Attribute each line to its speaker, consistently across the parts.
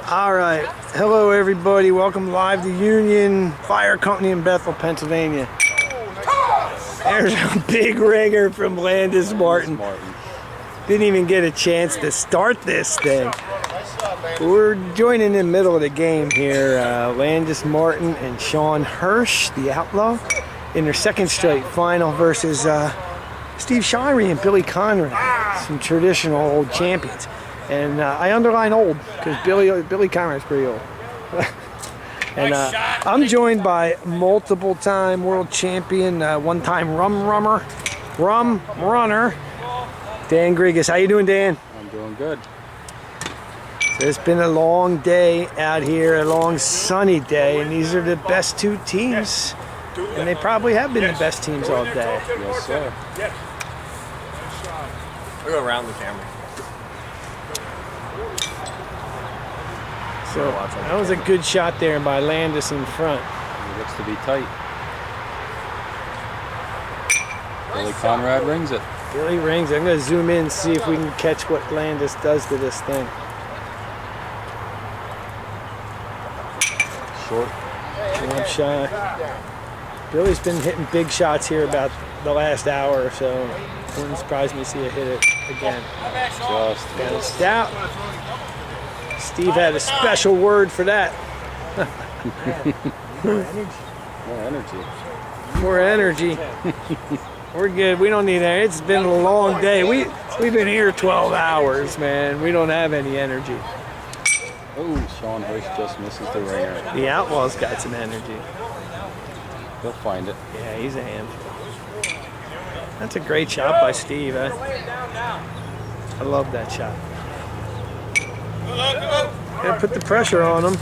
Speaker 1: All right. Hello, everybody. Welcome live to Union Fire Company in Bethel, Pennsylvania. There's a big ringer from Landis Martin. Didn't even get a chance to start this thing. We're joining in the middle of the game here. Landis Martin and Sean Hirsch, the Outlaw, in their second straight final versus Steve Shirey and Billy Conrad, some traditional old champions. And I underline old because Billy Conrad's pretty old. And I'm joined by multiple-time world champion, one-time rum runner, Dan Grigas. How you doing, Dan?
Speaker 2: I'm doing good.
Speaker 1: So it's been a long day out here, a long sunny day, and these are the best two teams. And they probably have been the best teams all day.
Speaker 2: Yes, sir.
Speaker 3: We'll go around the camera.
Speaker 1: So that was a good shot there by Landis in front.
Speaker 2: It looks to be tight. Billy Conrad rings it.
Speaker 1: Billy rings it. I'm going to zoom in and see if we can catch what Landis does to this thing.
Speaker 2: Short.
Speaker 1: Jump shot. Billy's been hitting big shots here about the last hour or so. Wouldn't surprise me to see it hit it again.
Speaker 2: Just
Speaker 1: Bounced out. Steve had a special word for that.
Speaker 2: more energy.
Speaker 1: More energy. We're good. We don't need that. It's been a long day. We've been here 12 hours, man. We don't have any energy.
Speaker 2: Oh, Sean Hirsch just misses the ringer.
Speaker 1: The Outlaw's got some energy.
Speaker 2: He'll find it.
Speaker 1: Yeah, he's a handful. That's a great shot by Steve. I love that shot. Gotta put the pressure on him.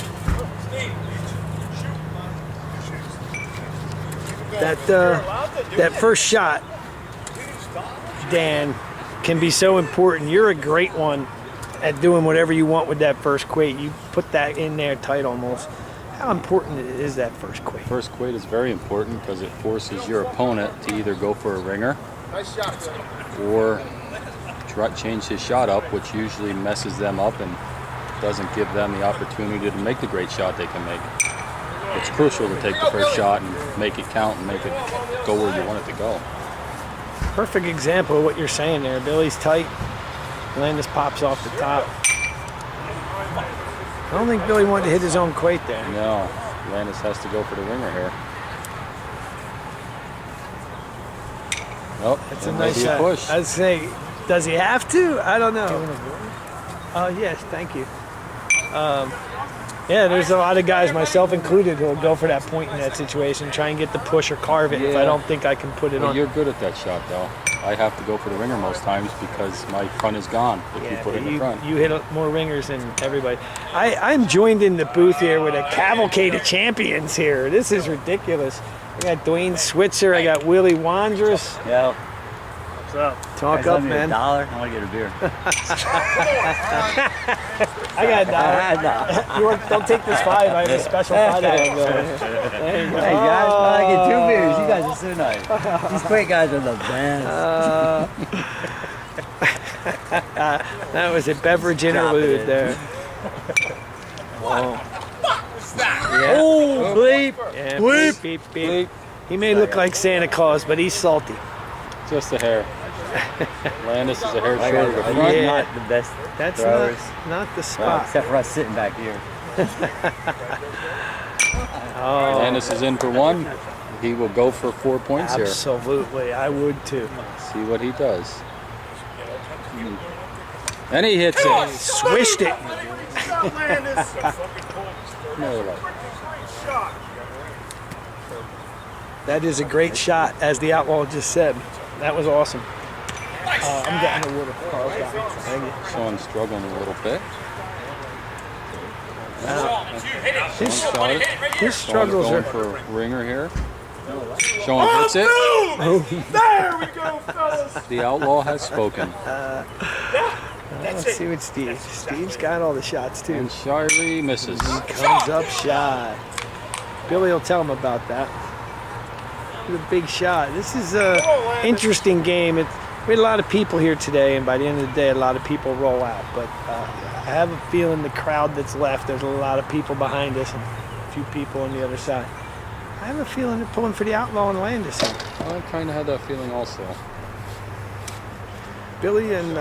Speaker 1: That first shot, Dan, can be so important. You're a great one at doing whatever you want with that first quate. You put that in there tight almost. How important is that first quate?
Speaker 2: First quate is very important because it forces your opponent to either go for a ringer or change his shot up, which usually messes them up and doesn't give them the opportunity to make the great shot they can make. It's crucial to take the first shot and make it count and make it go where you want it to go.
Speaker 1: Perfect example of what you're saying there. Billy's tight. Landis pops off the top. I don't think Billy wanted to hit his own quate there.
Speaker 2: No, Landis has to go for the ringer here. Oh,
Speaker 1: that's a nice shot.
Speaker 2: Push.
Speaker 1: I'd say, does he have to? I don't know. Yes, thank you. Yeah, there's a lot of guys, myself included, who will go for that point in that situation, try and get the push or carve it if I don't think I can put it on.
Speaker 2: You're good at that shot, though. I have to go for the ringer most times because my front is gone if you put it in the front.
Speaker 1: You hit more ringers than everybody. I'm joined in the booth here with a cavalcade of champions here. This is ridiculous. I got Dwayne Switzer. I got Willie Wandrus.
Speaker 3: Yo. What's up?
Speaker 1: Talk up, man.
Speaker 3: $1. I want to get a beer.
Speaker 1: I got $1. You don't take this $5. I have a special $5. There you go.
Speaker 3: Hey guys, I get 2 beers. You guys are so nice. These quick guys are the best.
Speaker 1: That was a beverage interlude there.
Speaker 3: Oh.
Speaker 1: Yeah.
Speaker 3: Oh, bleep.
Speaker 1: Yeah,
Speaker 3: Bleep.
Speaker 1: Beep, beep, beep. He may look like Santa Claus, but he's salty.
Speaker 2: Just a hair. Landis is a hair short of the front.
Speaker 1: Yeah.
Speaker 3: Not the best
Speaker 1: That's
Speaker 3: throwers.
Speaker 1: not the spot.
Speaker 3: Except for us sitting back here.
Speaker 1: Oh,
Speaker 2: Landis is in for one. He will go for 4 points here.
Speaker 1: absolutely. I would too.
Speaker 2: See what he does. And he hits it.
Speaker 1: Swished it. That is a great shot, as the Outlaw just said. That was awesome. I'm getting the water. Thank you.
Speaker 2: Sean's struggling a little bit.
Speaker 1: His struggles
Speaker 2: going
Speaker 1: are...
Speaker 2: for a ringer here. Sean hits it.
Speaker 4: There we go, fellas.
Speaker 2: The Outlaw has spoken.
Speaker 1: Let's see what Steve's got all the shots too.
Speaker 2: And Shirey misses.
Speaker 1: Comes up shy. Billy will tell him about that. The big shot. This is a interesting game. We had a lot of people here today, and by the end of the day, a lot of people roll out. But I have a feeling the crowd that's left, there's a lot of people behind us and a few people on the other side. I have a feeling they're pulling for the Outlaw and Landis here.
Speaker 2: I kind of had that feeling also.
Speaker 1: Billy and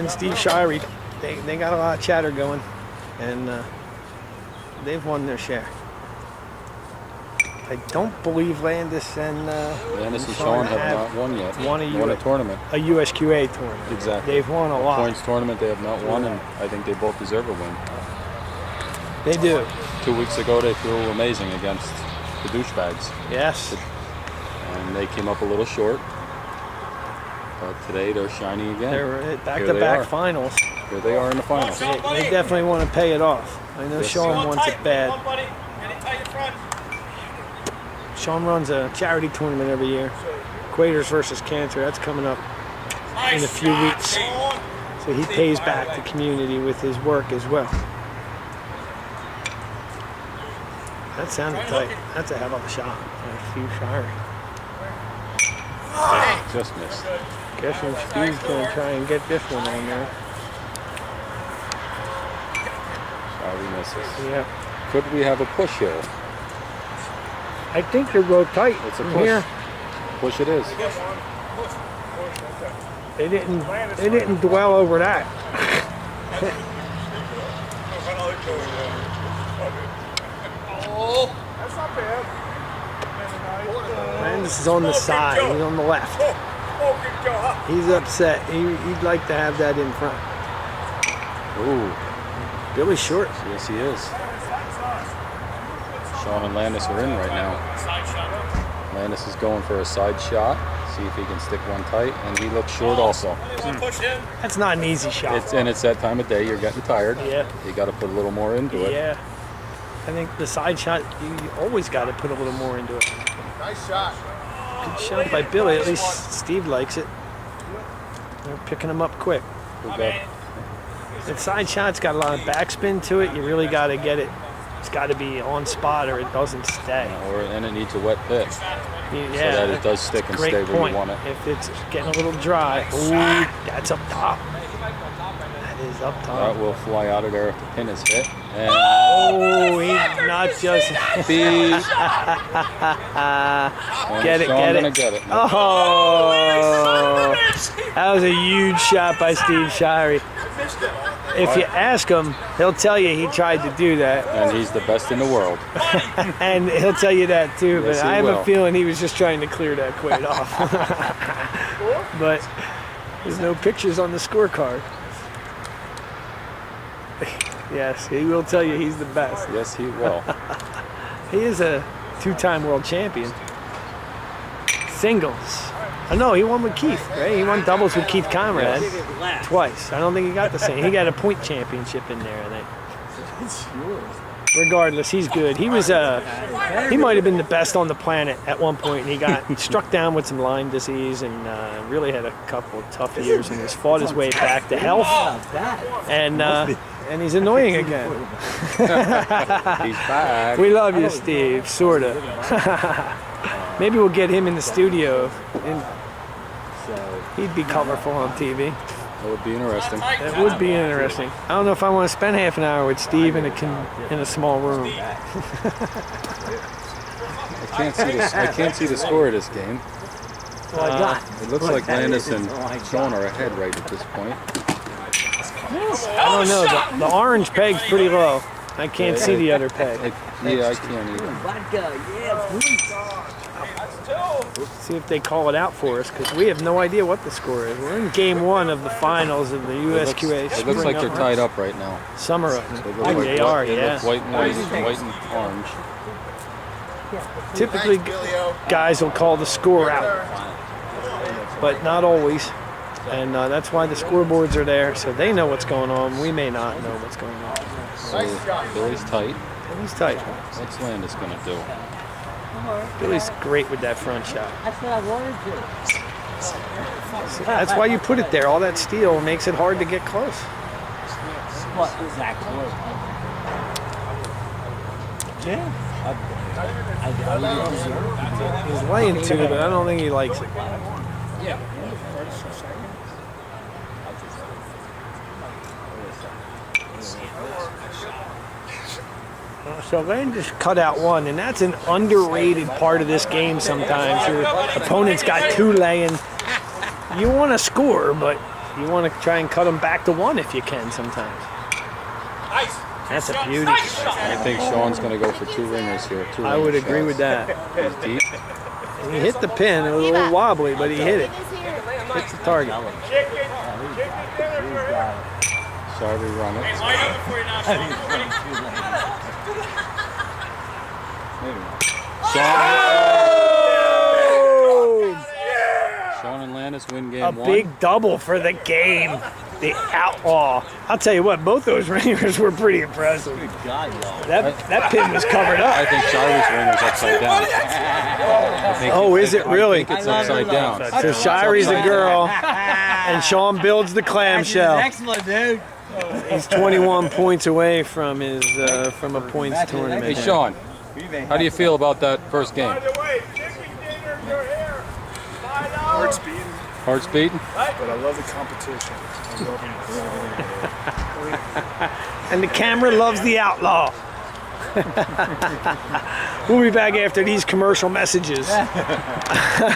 Speaker 1: Steve Shirey, they got a lot of chatter going, and they've won their share. I don't believe Landis and
Speaker 2: Sean have not won yet.
Speaker 1: Won
Speaker 2: a tournament.
Speaker 1: A USQA tournament.
Speaker 2: Exactly.
Speaker 1: They've won a lot.
Speaker 2: Points tournament they have not won, and I think they both deserve a win.
Speaker 1: They do.
Speaker 2: 2 weeks ago they flew amazing against the douchebags.
Speaker 1: Yes.
Speaker 2: And they came up a little short. But today they're shining again.
Speaker 1: They're back-to-back finals.
Speaker 2: Here they are in the finals.
Speaker 1: They definitely want to pay it off. I know Sean wants it bad. Sean runs a charity tournament every year. Quaders versus Cancer. That's coming up in a few weeks. So he pays back the community with his work as well. That sounded tight. That's a hell of a shot. Steve Shirey.
Speaker 2: Just missed.
Speaker 1: Guessing Steve's going to try and get this one on there.
Speaker 2: Shirey misses.
Speaker 1: Yeah.
Speaker 2: Could we have a push here?
Speaker 1: I think they're both tight.
Speaker 2: It's a
Speaker 1: from
Speaker 2: push.
Speaker 1: Here.
Speaker 2: Push it is.
Speaker 1: They didn't dwell over that.
Speaker 4: That's not bad.
Speaker 1: Landis is on the side. He's on the left. He's upset. He'd like to have that in front.
Speaker 2: Ooh.
Speaker 1: Billy's short.
Speaker 2: Yes, he is. Sean and Landis are in right now. Landis is going for a side shot. See if he can stick one tight, and he looks short also.
Speaker 1: That's not an easy shot.
Speaker 2: It's that time of day. You're getting tired.
Speaker 1: Yeah.
Speaker 2: You got to put a little more into it.
Speaker 1: Yeah. I think the side shot, you always got to put a little more into it.
Speaker 4: Nice shot.
Speaker 1: Good shot by Billy. At least Steve likes it. They're picking him up quick. That side shot's got a lot of backspin to it. You really got to get it. It's got to be on spot or it doesn't stay.
Speaker 2: And it needs a wet pit.
Speaker 1: Yeah,
Speaker 2: so that it does stick and
Speaker 1: great
Speaker 2: stay where
Speaker 1: point.
Speaker 2: you want it.
Speaker 1: If it's getting a little dry, ooh, that's up top. That is up top.
Speaker 2: That will fly out of there if the pin is hit. And
Speaker 1: Oh, he's not just get it,
Speaker 2: Sean
Speaker 1: get
Speaker 2: gonna
Speaker 1: it.
Speaker 2: get it.
Speaker 1: Oh, that was a huge shot by Steve Shirey. If you ask him, he'll tell you he tried to do that.
Speaker 2: And he's the best in the world.
Speaker 1: And he'll tell you that too,
Speaker 2: Yes,
Speaker 1: but
Speaker 2: he
Speaker 1: I have
Speaker 2: will.
Speaker 1: a feeling he was just trying to clear that quite off. But there's no pictures on the scorecard. Yes, he will tell you he's the best.
Speaker 2: Yes, he will.
Speaker 1: He is a two-time world champion. Singles. Oh, no, he won with Keith, right? He won doubles with Keith Conrad twice. I don't think he got the same. He got a point championship in there, I think. Regardless, he's good. He was he might have been the best on the planet at one point, and he got struck down with some Lyme disease and really had a couple of tough years and has fought his way back to health. And he's annoying again.
Speaker 2: He's back.
Speaker 1: We love you, Steve, sorta. Maybe we'll get him in the studio. He'd be colorful on TV.
Speaker 2: That would be interesting.
Speaker 1: That would be interesting. I don't know if I want to spend half an hour with Steve in a small room.
Speaker 2: I can't see the score of this game. It looks like Landis and Sean are ahead right at this point.
Speaker 1: I don't know. The orange peg's pretty low. I can't see the other peg.
Speaker 2: Yeah, I can't either.
Speaker 1: See if they call it out for us, because we have no idea what the score is. We're in game one of the finals of the USQA
Speaker 2: It looks like they're tied up right now.
Speaker 1: Summer Open.
Speaker 2: They look like
Speaker 1: They are,
Speaker 2: They
Speaker 1: yeah.
Speaker 2: look white and orange.
Speaker 1: Typically, guys will call the score out, but not always. And that's why the scoreboards are there, so they know what's going on. We may not know what's going on.
Speaker 2: So Billy's tight.
Speaker 1: Billy's tight.
Speaker 2: What's Landis gonna do?
Speaker 1: Billy's great with that front shot.
Speaker 3: That's what I wanted to.
Speaker 1: That's why you put it there. All that steel makes it hard to get close.
Speaker 3: What exactly? Yeah.
Speaker 1: He's laying to it, but I don't think he likes it. So Landis cut out one, and that's an underrated part of this game sometimes. Your opponent's got 2 laying. You want to score, but you want to try and cut them back to 1 if you can sometimes. That's a beauty.
Speaker 2: I think Sean's going to go for 2 ringers here.
Speaker 1: I would agree with that.
Speaker 2: He's deep.
Speaker 1: And he hit the pin. It was a little wobbly, but he hit it. Hits the target.
Speaker 2: Shirey run it. Sean and Landis win game
Speaker 1: A
Speaker 2: 1.
Speaker 1: big double for the game. The outlaw. I'll tell you what, both those ringers were pretty impressive. That pin was covered
Speaker 2: I
Speaker 1: up.
Speaker 2: think Shirey's ringer's upside down.
Speaker 1: Oh, is it really?
Speaker 2: I think it's upside down.
Speaker 1: So Shirey's a girl, and Sean builds the clamshell.
Speaker 3: Excellent, dude.
Speaker 1: He's 21 points away from his from a points tournament.
Speaker 2: Hey, Sean, how do you feel about that first game?
Speaker 4: Heart's beating,
Speaker 2: Heart's beating?
Speaker 4: but I love the competition. I love
Speaker 1: And the camera loves the outlaw. We'll be back after these commercial messages.